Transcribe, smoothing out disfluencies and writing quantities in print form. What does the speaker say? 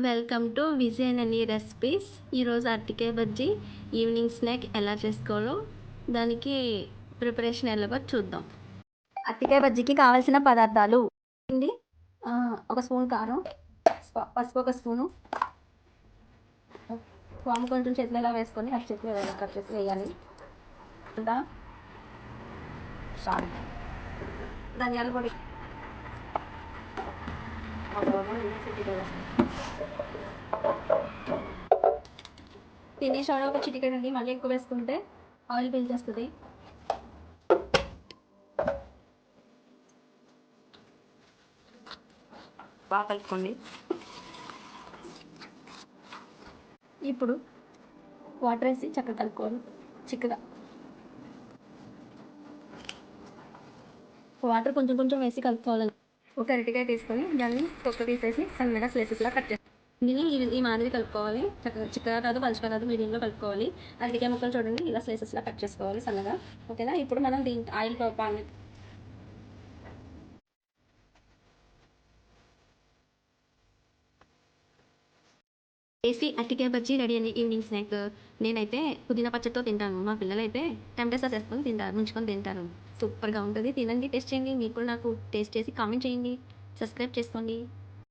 Welcome to విజయనని recipes. ఈరోజు అరటికాయ bajji evening snack ఎలా చేసుకోవాలో దానికి ప్రిపరేషన్ ఎలాగో చూద్దాం. అరటికాయ బజ్జీకి కావాల్సిన పదార్థాలు అండి, ఒక స్పూన్ కారం, పసుపు ఒక స్పూను, వాము కొంచెం చేతిలో ఇలా వేసుకొని ఆ చేతిలో కట్ చేసి వేయాలి. ధనియాల పొడి, తినే సోడా ఒక చిటికెడండి, మళ్ళీ ఎక్కువ వేసుకుంటే ఆయిల్ పీల్చేస్తుంది. బాగా కలుపుకోండి. ఇప్పుడు వాటర్ వేసి చక్కగా కలుపుకోవాలి. చిక్కగా వాటర్ కొంచెం కొంచెం వేసి కలుపుకోవాలి. ఒక అరటికాయ తీసుకొని దాన్ని తొక్క తీసేసి సన్నగా స్లైసెస్లా కట్ చేసి దీన్ని ఈ మాదిరి కలుపుకోవాలి. చక్కగా చిక్కగా కాదు, పలుచగా కాదు, మీడియంలో కలుపుకోవాలి. అరటికాయ ముక్కలు చూడండి ఇలా స్లైసెస్లా కట్ చేసుకోవాలి సన్నగా. ఓకేనా? ఇప్పుడు మనం దీని ఆయిల్ పాన్ వేసి అరటికాయ బజ్జీ రెడీ అండి ఈవినింగ్ స్నాక్. నేనైతే పుదీనా పచ్చడితో తింటాను, మా పిల్లలైతే టమాటా సాస్ వేసుకొని తింటారు, ముంచుకొని తింటారు. సూపర్గా ఉంటుంది. తినండి, టేస్ట్ చేయండి. మీకు కూడా నాకు టేస్ట్ చేసి కామెంట్ చేయండి, సబ్స్క్రైబ్ చేసుకోండి.